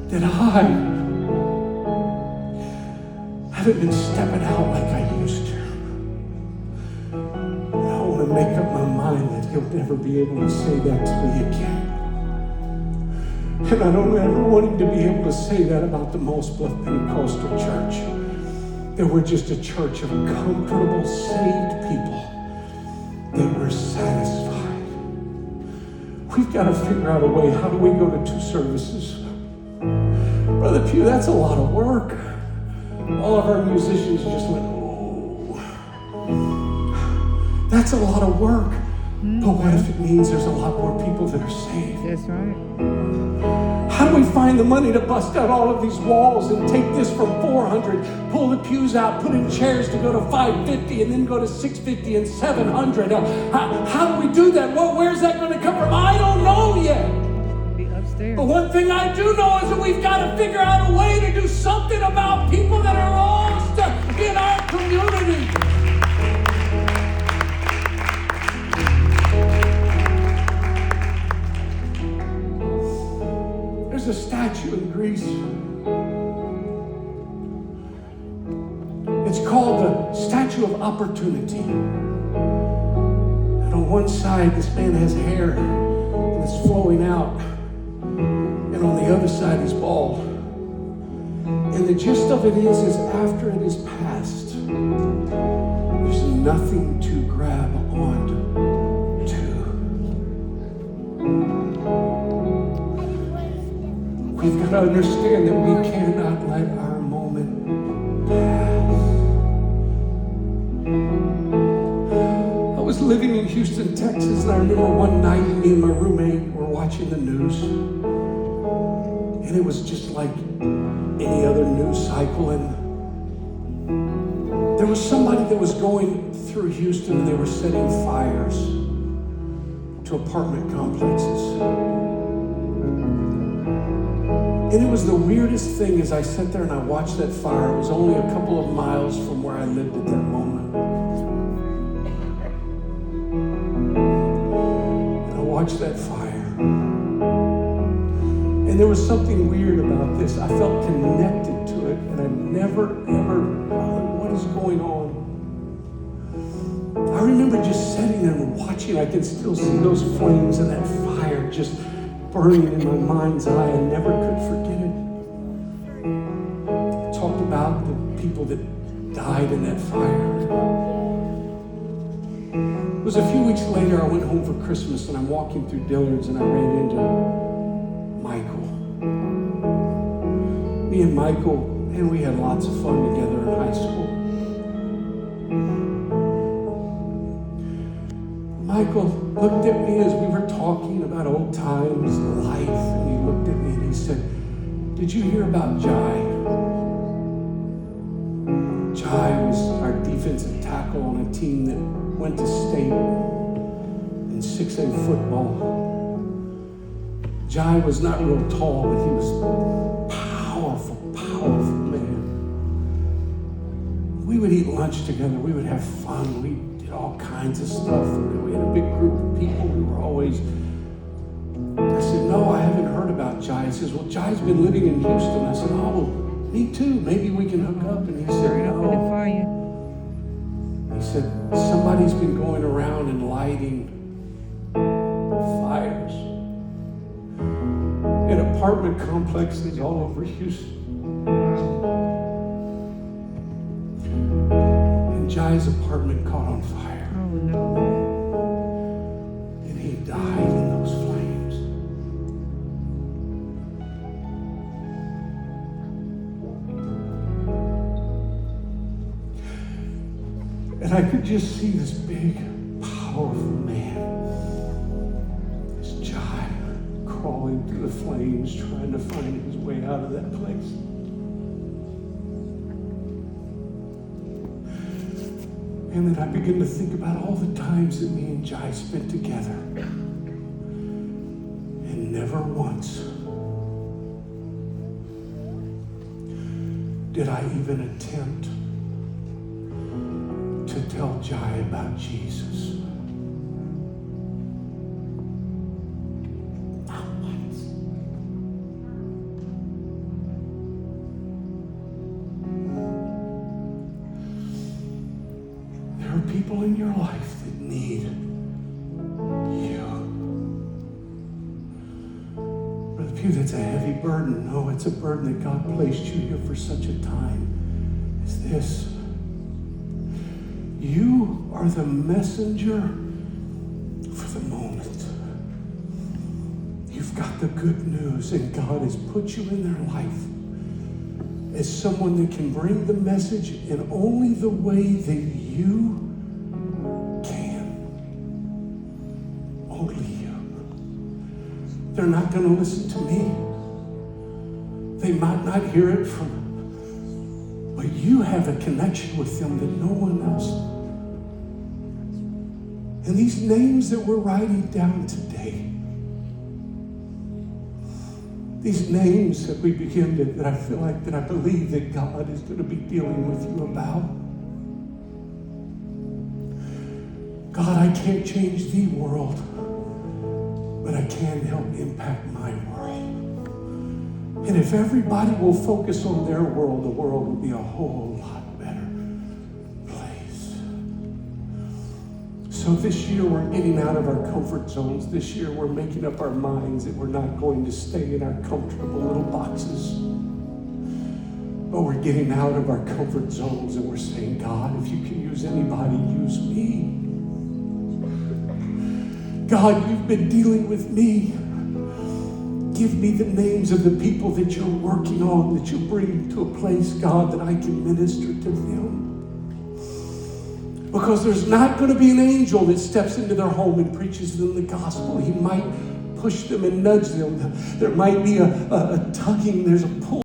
that I haven't been stepping out like I used to. And I want to make up my mind that he'll never be able to say that to me again. And I don't ever want him to be able to say that about the Moss Bluff Pentecostal Church. That we're just a church of comfortable, saved people. That we're satisfied. We've got to figure out a way. How do we go to 2 services? Brother Pugh, that's a lot of work. All of our musicians just went, oh. That's a lot of work. But what if it means there's a lot more people that are saved? That's right. How do we find the money to bust out all of these walls and take this from 400, pull the pews out, put in chairs to go to 550 and then go to 650 and 700? How do we do that? Where's that going to come from? I don't know yet. Be upstairs. But one thing I do know is that we've got to figure out a way to do something about people that are lost in our community. There's a statue in Greece. It's called the Statue of Opportunity. And on one side, this man has hair and it's flowing out. And on the other side, he's bald. And the gist of it is after it is past, there's nothing to grab onto. We've got to understand that we cannot let our moment pass. I was living in Houston, Texas, and I remember one night me and my roommate were watching the news. And it was just like any other news cycle. And there was somebody that was going through Houston and they were setting fires to apartment complexes. And it was the weirdest thing as I sat there and I watched that fire. It was only a couple of miles from where I lived at that moment. And I watched that fire. And there was something weird about this. I felt connected to it and I never, ever, what is going on? I remember just sitting there and watching. I can still see those flames and that fire just burning in my mind's eye. I never could forget it. I talked about the people that died in that fire. It was a few weeks later, I went home for Christmas and I'm walking through Dillard's and I ran into Michael. Me and Michael, and we had lots of fun together in high school. Michael looked at me as we were talking about old times, life, and he looked at me and he said, "Did you hear about Jai?" Jai was our defensive tackle on a team that went to state in 6A football. Jai was not real tall, but he was powerful man. We would eat lunch together. We would have fun. We did all kinds of stuff. We had a big group of people. We were always... I said, "No, I haven't heard about Jai." He says, "Well, Jai's been living in Houston." I said, "Oh, me too. Maybe we can hook up." And he said, "No." He said, "Somebody's been going around and lighting fires in apartment complexes all over Houston. And Jai's apartment caught on fire. Oh, no. And he died in those flames." And I could just see this big, powerful man, this Jai, crawling through the flames, trying to find his way out of that place. And then I began to think about all the times that me and Jai spent together. And never once did I even attempt to tell Jai about Jesus. Not once. people in your life that need you. Brother Pugh, that's a heavy burden. No, it's a burden that God placed you here for such a time as this. You are the messenger for the moment. You've got the good news, and God has put you in their life as someone that can bring the message in only the way that you can. Only you. They're not going to listen to me. They might not hear it from, but you have a connection with them that no one else. And these names that we're writing down today, these names that we begin to, that I feel like, that I believe that God is going to be dealing with you about. God, I can't change the world, but I can help impact my world. And if everybody will focus on their world, the world will be a whole lot better place. So this year we're getting out of our comfort zones. This year we're making up our minds that we're not going to stay in our comfortable little boxes. But we're getting out of our comfort zones and we're saying, God, if you can use anybody, use me. God, you've been dealing with me. Give me the names of the people that you're working on, that you bring to a place, God, that I can minister to them. Because there's not going to be an angel that steps into their home and preaches them the gospel. He might push them and nudge them. There might be a tugging, there's a pull.